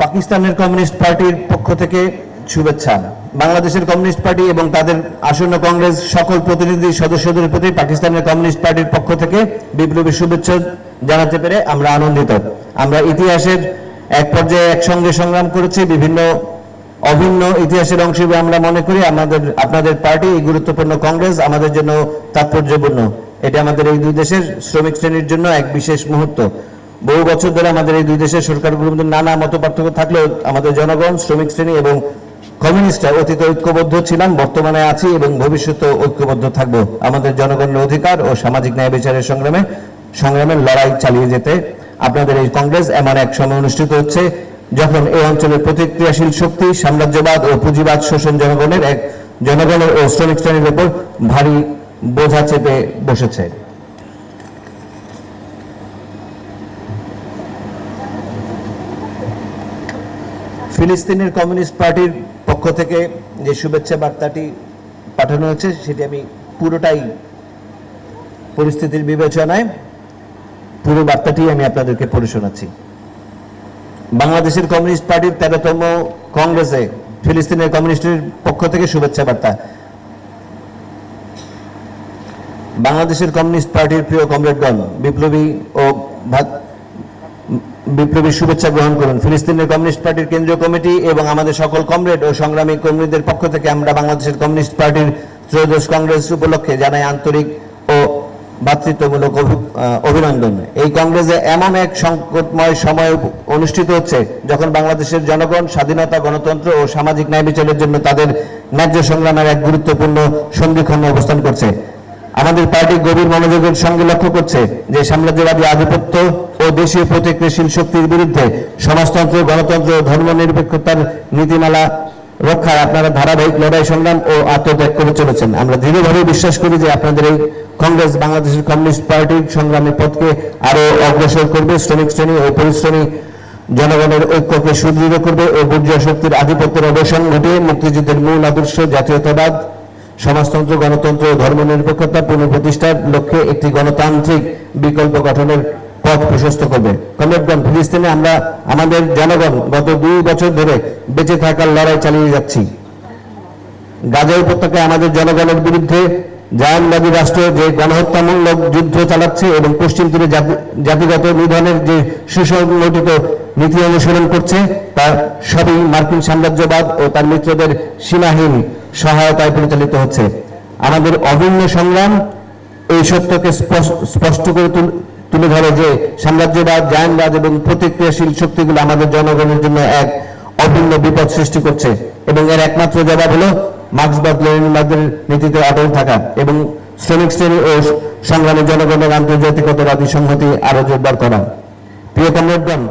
পাকিস্তানের কমিউনিস্ট পার্টির পক্ষ থেকে শুভেচ্ছা। বাংলাদেশের কমিউনিস্ট পার্টি এবং তাদের আসন্ন কংগ্রেস সকল প্রতিনিধি সদস্যদের প্রতি পাকিস্তানের কমিউনিস্ট পার্টির পক্ষ থেকে বিপ্লবী শুভেচ্ছা জানাতে পেরে আমরা আনন্দিত। আমরা ইতিহাসের এক পর্যায়ে একসঙ্গে সংগ্রাম করেছি, বিভিন্ন অভিন্ন ইতিহাসের অংশ হিসেবে আমরা মনে করি আপনাদের পার্টি এই গুরুত্বপূর্ণ কংগ্রেস আমাদের জন্য তাৎপর্যপূর্ণ। এটা আমাদের এই দুই দেশের শ্রমিক শ্রেণীর জন্য এক বিশেষ মুহূর্ত। বহু বছর ধরে আমাদের এই দুই দেশের সরকারগুলোর মধ্যে নানা মত পার্থক্য থাকলেও আমাদের জনগণ, শ্রমিক শ্রেণী এবং কমিউনিস্টরা অতীতে ঐক্যবদ্ধ ছিলাম, বর্তমানে আছি এবং ভবিষ্যতে ঐক্যবদ্ধ থাকব আমাদের জনগণের অধিকার ও সামাজিক ন্যায় বিচারের সংগ্রামের লড়াই চালিয়ে যেতে। আপনাদের এই কংগ্রেস এমন এক সময় অনুষ্ঠিত হচ্ছে যখন এই অঞ্চলের প্রতিক্রিয়াশীল শক্তি সাম্রাজ্যবাদ ও পুঁজিবাদ শোষণ জনগণের ও শ্রমিক শ্রেণীর উপর ভারী বোঝা চেপে বসেছে। ফিলিস্তিনের কমিউনিস্ট পার্টির পক্ষ থেকে যে শুভেচ্ছা বার্তাটি পাঠানো হয়েছে সেটি আমি পুরোটাই পরিস্থিতির বিবেচনায় পুরো বার্তাটি আমি আপনাদেরকে পড়ে শোনাচ্ছি। বাংলাদেশের কমিউনিস্ট পার্টির 13তম কংগ্রেসে ফিলিস্তিনের কমিউনিস্টের পক্ষ থেকে শুভেচ্ছা বার্তা। বাংলাদেশের কমিউনিস্ট পার্টির প্রিয় কমরেডগণ, বিপ্লবী শুভেচ্ছা গ্রহণ করুন। ফিলিস্তিনের কমিউনিস্ট পার্টির কেন্দ্রীয় কমিটি এবং আমাদের সকল কমরেড ও সংগ্রামী কর্মীদের পক্ষ থেকে আমরা বাংলাদেশের কমিউনিস্ট পার্টির ত্রয়োদশ কংগ্রেস উপলক্ষে জানাই আন্তরিক ও ভ্রাতৃত্বমূলক অভিনন্দন। এই কংগ্রেসে এমন এক সংকটময় সময় অনুষ্ঠিত হচ্ছে যখন বাংলাদেশের জনগণ স্বাধীনতা, গণতন্ত্র ও সামাজিক ন্যায় বিচারের জন্য তাদের ন্যায্য সংগ্রামের এক গুরুত্বপূর্ণ সন্ধিক্ষণে অবস্থান করছে। আমাদের পার্টি গভীর মনোযোগের সঙ্গে লক্ষ্য করছে যে সাম্রাজ্যবাদী আধিপত্য ও দেশীয় প্রতিক্রিয়াশীল শক্তির বিরুদ্ধে সমাজতন্ত্র, গণতন্ত্র ও ধর্মনিরপেক্ষতার নীতিমালা রক্ষায় আপনারা ধারাবাহিক লড়াই, সংগ্রাম ও আত্মত্যাগ করে চলেছেন। আমরা দৃঢ়ভাবে বিশ্বাস করি যে আপনাদের এই কংগ্রেস বাংলাদেশের কমিউনিস্ট পার্টির সংগ্রামী পথকে আরো অগ্রসর করবে, শ্রমিক শ্রেণী ও পরিশ্রমী জনগণের ঐক্যকে সুদৃঢ় করবে ও বুর্জোয়া শক্তির আধিপত্যের অবসান ঘটিয়ে মুক্তিযুদ্ধের মূল আদর্শ জাতীয়তাবাদ, সমাজতন্ত্র, গণতন্ত্র ও ধর্মনিরপেক্ষতা পুনঃপ্রতিষ্ঠার লক্ষ্যে একটি গণতান্ত্রিক বিকল্প গঠনের পথ প্রশস্ত করবে। কমরেডগণ, ফিলিস্তিনে আমরা আমাদের জনগণ গত 2 বছর ধরে বেঁচে থাকার লড়াই চালিয়ে যাচ্ছি। গাজা উপত্যকায় আমাদের জনগণের বিরুদ্ধে জায়নবাদী রাষ্ট্র যে গণহত্যামূলক যুদ্ধ চালাচ্ছে এবং পশ্চিম তীরে জাতিগত নিধনের যে সুসংগঠিত নীতি অনুসরণ করছে তা সবই মার্কিন সাম্রাজ্যবাদ ও তার মিত্রদের সীমাহীন সহায়তায় পরিচালিত হচ্ছে। আমাদের অভিন্ন সংগ্রাম এই সত্যকে স্পষ্ট করে তুলে ধরে যে সাম্রাজ্যবাদ, জায়নবাদ এবং প্রতিক্রিয়াশীল শক্তিগুলো আমাদের জনগণের জন্য এক অভিন্ন বিপদ সৃষ্টি করছে এবং এর একমাত্র জবাব হলো মার্ক্সবাদ, লেনিনবাদের নীতিতে অটল থাকা এবং শ্রমিক শ্রেণী ও সংগ্রামী জনগণের আন্তর্জাতিকতাবাদী সংহতি আরো জোরদার করা। প্রিয় কমরেডগণ,